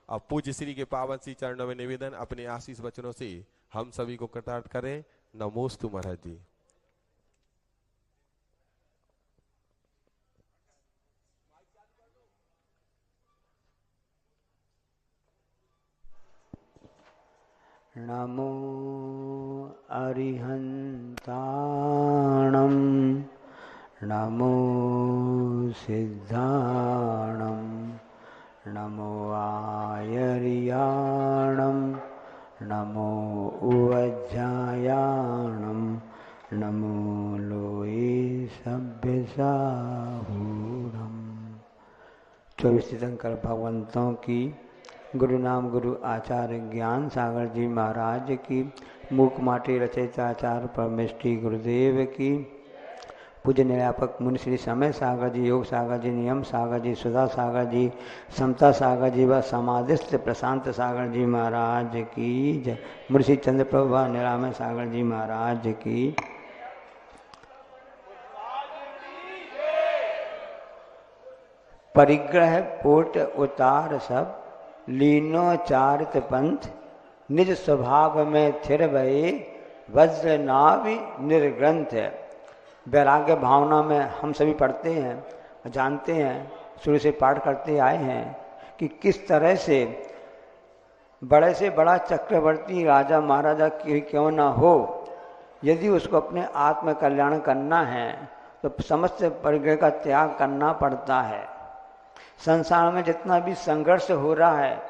अब पूज्य श्री के पावन श्री चरणों में निवेदन, अपने आशीष वचनों से हम सभी को कृतार्थ करें। नमोस्तु महाराज जी। नमो अरिहन्ताणं नमो सिद्धाणं नमो आयर्याणं नमो उवज्जायाणं नमो लोये सभ्यसाहूरम्। 24 तीर्थंकर भगवंतों की, गुरु नाम गुरु आचार्य ज्ञान सागर जी महाराज की, मूक माटी रचयिता आचार्य परमेष्टि गुरुदेव की, पूज्य निरापक मुनि श्री समय सागर जी, योग सागर जी, नियम सागर जी, सुधा सागर जी, समता सागर जी व समाधिस्थ प्रशांत सागर जी महाराज की जय। मुर्शी चंद्र प्रभु निरामय सागर जी महाराज की। परिग्रह पोट उतार सब लीनो चारित पंथ, निज स्वभाव में थिर भये वज्र नाभि निर्ग्रंथ। वैराग्य भावना में हम सभी पढ़ते हैं, जानते हैं, शुरू से पाठ करते आए हैं कि किस तरह से बड़े से बड़ा चक्रवर्ती राजा महाराजा क्यों ना हो, यदि उसको अपने आत्म कल्याण करना है तो समस्त परिग्रह का त्याग करना पड़ता है। संसार में जितना भी संघर्ष हो रहा है,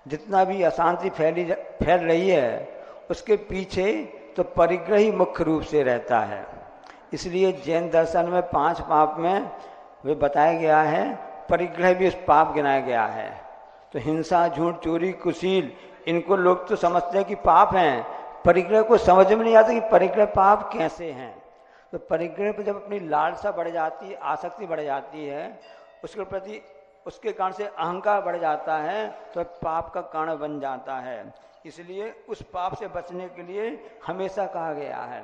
जितना भी अशांति फैल रही है, उसके पीछे तो परिग्रह ही मुख्य रूप से रहता है। इसलिए जैन दर्शन में 5 पाप में वे बताया गया है, परिग्रह भी उस पाप गिनाया गया है। तो हिंसा, झूठ, चोरी, कुशील, इनको लोग तो समझते हैं कि पाप हैं, परिग्रह को समझ में नहीं आता कि परिग्रह पाप कैसे हैं। तो परिग्रह पर जब अपनी लालसा बढ़ जाती है, आसक्ति बढ़ जाती है, उसके प्रति उसके कारण से अहंकार बढ़ जाता है, तो पाप का कारण बन जाता है। इसलिए उस पाप से बचने के लिए हमेशा कहा गया है।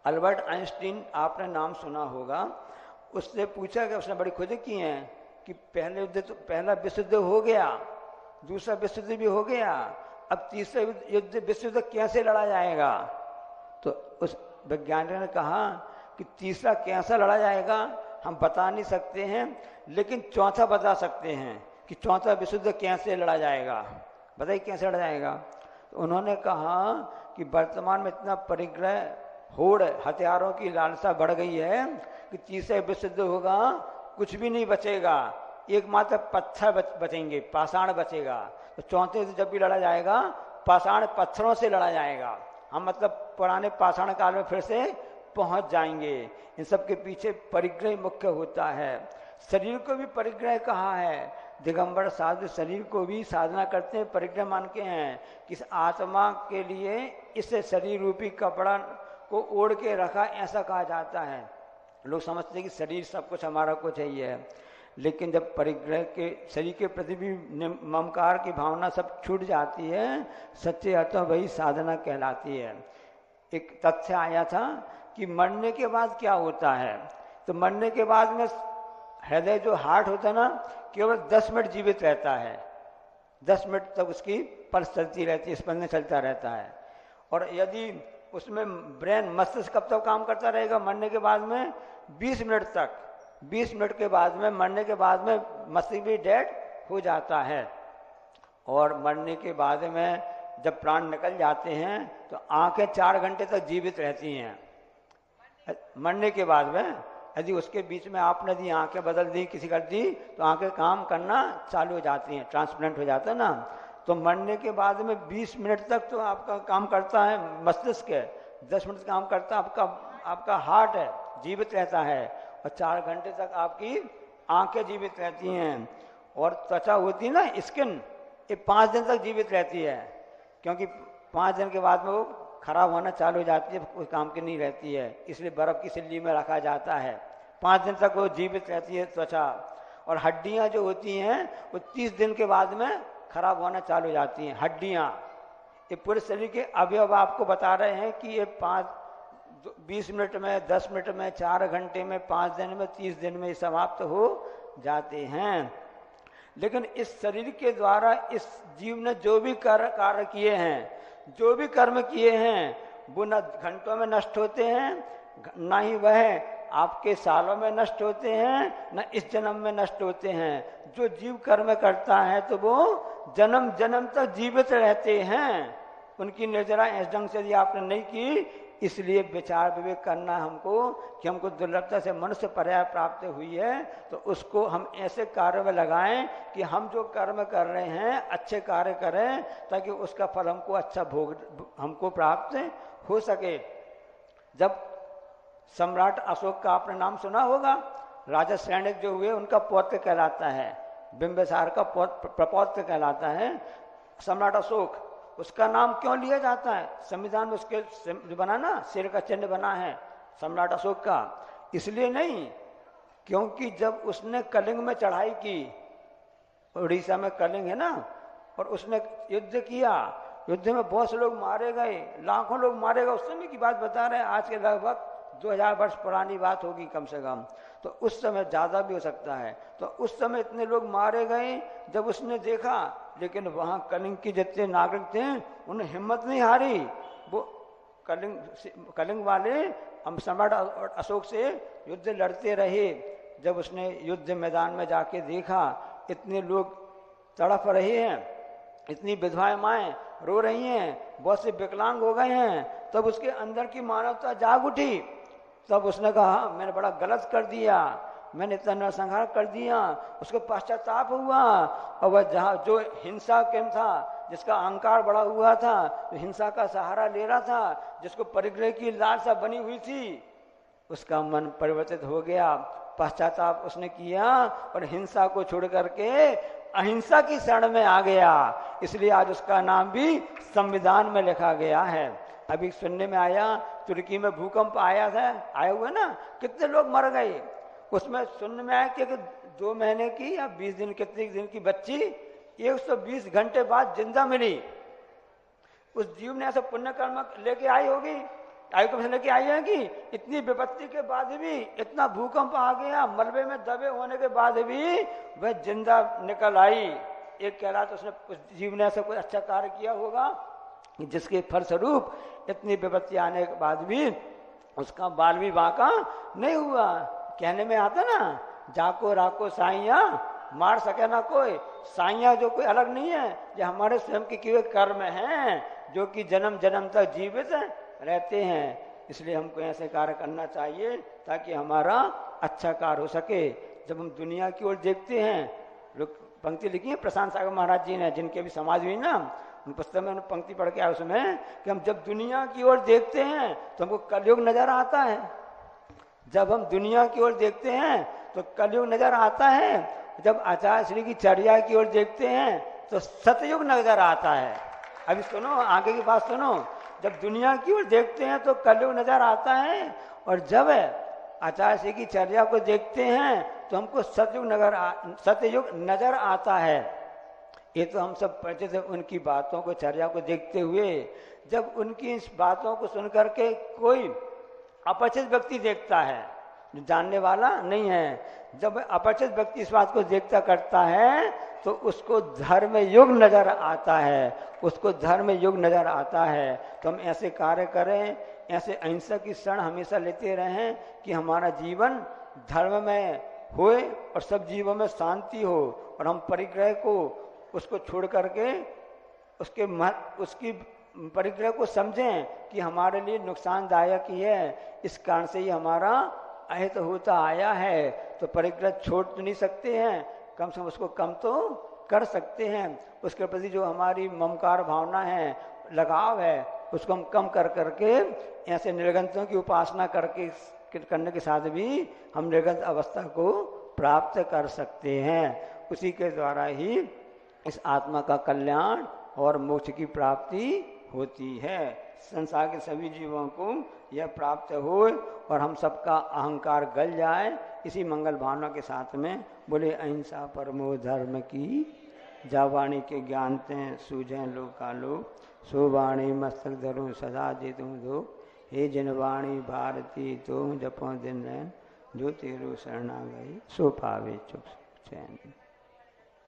अल्बर्ट आइंस्टीन, आपने नाम सुना होगा, उससे पूछा कि उसने बड़ी खोजें की हैं कि पहला विश्व युद्ध हो गया, दूसरा विश्व युद्ध भी हो गया, अब तीसरा विश्व युद्ध कैसे लड़ा जाएगा। तो उस वैज्ञानिक ने कहा कि तीसरा कैसा लड़ा जाएगा हम बता नहीं सकते हैं, लेकिन चौथा बता सकते हैं कि चौथा विश्व युद्ध कैसे लड़ा जाएगा। बताइए कैसे लड़ा जाएगा। तो उन्होंने कहा कि वर्तमान में इतना परिग्रह, होड़, हथियारों की लालसा बढ़ गई है कि तीसरे विश्व युद्ध होगा, कुछ भी नहीं बचेगा, एकमात्र पत्थर बचेंगे, पाषाण बचेगा। तो चौथे से जब भी लड़ा जाएगा, पाषाण पत्थरों से लड़ा जाएगा। हम मतलब पुराने पाषाण काल में फिर से पहुंच जाएंगे। इन सब के पीछे परिग्रह मुख्य होता है। शरीर को भी परिग्रह कहा है। दिगंबर साधु शरीर को भी साधना करते हैं, परिग्रह मान के हैं कि इस आत्मा के लिए इस शरीर रूपी कपड़ा को ओढ़ के रखा, ऐसा कहा जाता है। लोग समझते हैं कि शरीर सब कुछ हमारा कुछ है, ये है। लेकिन जब परिग्रह के शरीर के प्रति भी ममकार की भावना सब छूट जाती है, सच्चे अर्थों वही साधना कहलाती है। एक तथ्य आया था कि मरने के बाद क्या होता है। तो मरने के बाद में हृदय जो हार्ट होता है ना, केवल 10 मिनट जीवित रहता है। 10 मिनट तक उसकी पल्स चलती रहती है, स्पंदन चलता रहता है। और यदि उसमें ब्रेन, मस्तिष्क कब तक काम करता रहेगा मरने के बाद में? 20 मिनट तक। 20 मिनट के बाद में, मरने के बाद में मस्तिष्क भी डेड हो जाता है। और मरने के बाद में जब प्राण निकल जाते हैं तो आंखें 4 घंटे तक जीवित रहती हैं। मरने के बाद में यदि उसके बीच में आपने दी आंखें बदल दी, किसी कर दी, तो आंखें काम करना चालू हो जाती हैं, ट्रांसप्लांट हो जाता है ना। तो मरने के बाद में 20 मिनट तक तो आपका काम करता है मस्तिष्क, 10 मिनट काम करता है आपका हार्ट है, जीवित रहता है। और 4 घंटे तक आपकी आंखें जीवित रहती हैं। और त्वचा होती है ना, स्किन, ये 5 दिन तक जीवित रहती है, क्योंकि 5 दिन के बाद में वो खराब होना चालू हो जाती है, कोई काम की नहीं रहती है। इसलिए बर्फ़ की सिल्ली में रखा जाता है। 5 दिन तक वो जीवित रहती है त्वचा। और हड्डियां जो होती हैं वो 30 दिन के बाद में खराब होना चालू हो जाती हैं। हड्डियां, ये पूरे शरीर के अवयव आपको बता रहे हैं कि ये 20 मिनट में, 10 मिनट में, 4 घंटे में, 5 दिन में, 30 दिन में समाप्त हो जाते हैं। लेकिन इस शरीर के द्वारा इस जीव ने जो भी कार्य किए हैं, जो भी कर्म किए हैं, वो न घंटों में नष्ट होते हैं, ना ही वह आपके सालों में नष्ट होते हैं, न इस जन्म में नष्ट होते हैं। जो जीव कर्म करता है तो वो जन्म जन्म तक जीवित रहते हैं। उनकी निर्जरा इस ढंग से यदि आपने नहीं की, इसलिए विचार विवेक करना हमको कि हमको दुर्लभता से मनुष्य पर्याय प्राप्त हुई है, तो उसको हम ऐसे कार्य में लगाएं कि हम जो कर्म कर रहे हैं अच्छे कार्य करें, ताकि उसका फल हमको अच्छा भोग हमको प्राप्त हो सके। जब सम्राट अशोक का आपने नाम सुना होगा, राजा सैनिक जो हुए उनका पौत्र कहलाता है, बिंबिसार का प्रपौत्र कहलाता है सम्राट अशोक। उसका नाम क्यों लिया जाता है? संविधान में उसके जो बना ना, शेर का चिन्ह बना है सम्राट अशोक का, इसलिए नहीं क्योंकि जब उसने कलिंग में चढ़ाई की, उड़ीसा में कलिंग है ना, और उसने युद्ध किया, युद्ध में बहुत से लोग मारे गए, लाखों लोग मारे गए। उस समय की बात बता रहे हैं, आज के लगभग 2000 वर्ष पुरानी बात होगी कम से कम, तो उस समय ज़्यादा भी हो सकता है। तो उस समय इतने लोग मारे गए, जब उसने देखा, लेकिन वहाँ कलिंग की जितने नागरिक थे उन्हें हिम्मत नहीं हारी। वो कलिंग वाले हम सम्राट अशोक से युद्ध लड़ते रहे। जब उसने युद्ध मैदान में जाके देखा, इतने लोग तड़प रहे हैं, इतनी विधवाएं माएँ रो रही हैं, बहुत से विकलांग हो गए हैं, तब उसके अंदर की मानवता जाग उठी। तब उसने कहा मैंने बड़ा गलत कर दिया, मैंने इतना नरसंहार कर दिया। उसको पश्चाताप हुआ, और वह जहाँ जो हिंसा केम था, जिसका अहंकार बड़ा हुआ था, जो हिंसा का सहारा ले रहा था, जिसको परिग्रह की लालसा बनी हुई थी, उसका मन परिवर्तित हो गया। पश्चाताप उसने किया और हिंसा को छोड़ करके अहिंसा की शरण में आ गया। इसलिए आज उसका नाम भी संविधान में लिखा गया है। अभी सुनने में आया तुर्की में भूकंप आया था, आए हुए ना, कितने लोग मर गए। उसमें सुनने में आया कि 2 महीने की या 20 दिन कितने दिन की बच्ची 120 घंटे बाद जिंदा मिली। उस जीव ने ऐसा पुण्य कर्म लेके आई होगी, आयु कम से लेके आई है कि इतनी विपत्ति के बाद भी, इतना भूकंप आ गया, मलबे में दबे होने के बाद भी वह जिंदा निकल आई। एक कह रहा था उसने, उस जीव ने ऐसा कोई अच्छा कार्य किया होगा जिसके फलस्वरूप इतनी विपत्ति आने के बाद भी उसका बाल भी बांका नहीं हुआ। कहने में आता ना, जाको राको साइया मार सके ना कोई। साइया जो कोई अलग नहीं है, ये हमारे स्वयं के किए कर्म हैं, जो कि जन्म जन्म तक जीवित रहते हैं। इसलिए हमको ऐसे कार्य करना चाहिए ताकि हमारा अच्छा कार्य हो सके। जब हम दुनिया की ओर देखते हैं, लोग पंक्ति लिखी है प्रशांत सागर महाराज जी ने, जिनके भी समाज हुई ना, पुस्तक में पंक्ति पढ़ के आया उसमें कि हम जब दुनिया की ओर देखते हैं तो हमको कलयुग नजर आता है। जब हम दुनिया की ओर देखते हैं तो कलयुग नजर आता है। जब आचार्य श्री की चर्या की ओर देखते हैं तो सतयुग नजर आता है। अभी सुनो, आगे की बात सुनो। जब दुनिया की ओर देखते हैं तो कलयुग नजर आता है, और जब आचार्य श्री की चर्या को देखते हैं तो हमको सतयुग नजर आता है। ये तो हम सब परिचित हैं उनकी बातों को, चर्या को देखते हुए। जब उनकी इस बातों को सुन करके कोई अपरिचित व्यक्ति देखता है, जो जानने वाला नहीं है, जब अपरिचित व्यक्ति इस बात को देखता करता है तो उसको धर्म युग नजर आता है, उसको धर्म युग नजर आता है। तो हम ऐसे कार्य करें, ऐसे अहिंसा की शरण हमेशा लेते रहें कि हमारा जीवन धर्म में होए और सब जीवों में शांति हो, और हम परिग्रह को उसको छोड़ करके उसकी परिग्रह को समझें कि हमारे लिए नुकसानदायक ही है। इस कारण से ही हमारा अहित होता आया है। तो परिग्रह छोड़ तो नहीं सकते हैं, कम से कम उसको कम तो कर सकते हैं। उसके प्रति जो हमारी ममकार भावना है, लगाव है, उसको हम कम कर करके ऐसे निर्गंतों की उपासना करने के साथ भी हम निर्गंत अवस्था को प्राप्त कर सकते हैं। उसी के द्वारा ही इस आत्मा का कल्याण और मोक्ष की प्राप्ति होती है। संसार के सभी जीवों को यह प्राप्त हो और हम सबका अहंकार गल जाए, इसी मंगल भावना के साथ में बोले अहिंसा परमो धर्म की। जावाणी के ज्ञानते सूझें लोकालो, सो वाणी मस्तक धरो सदा जेतु दो। हे जनवाणी भारती तो जपो दिन रैन, जो तेरो शरणा गई सो पावे चुप चैन।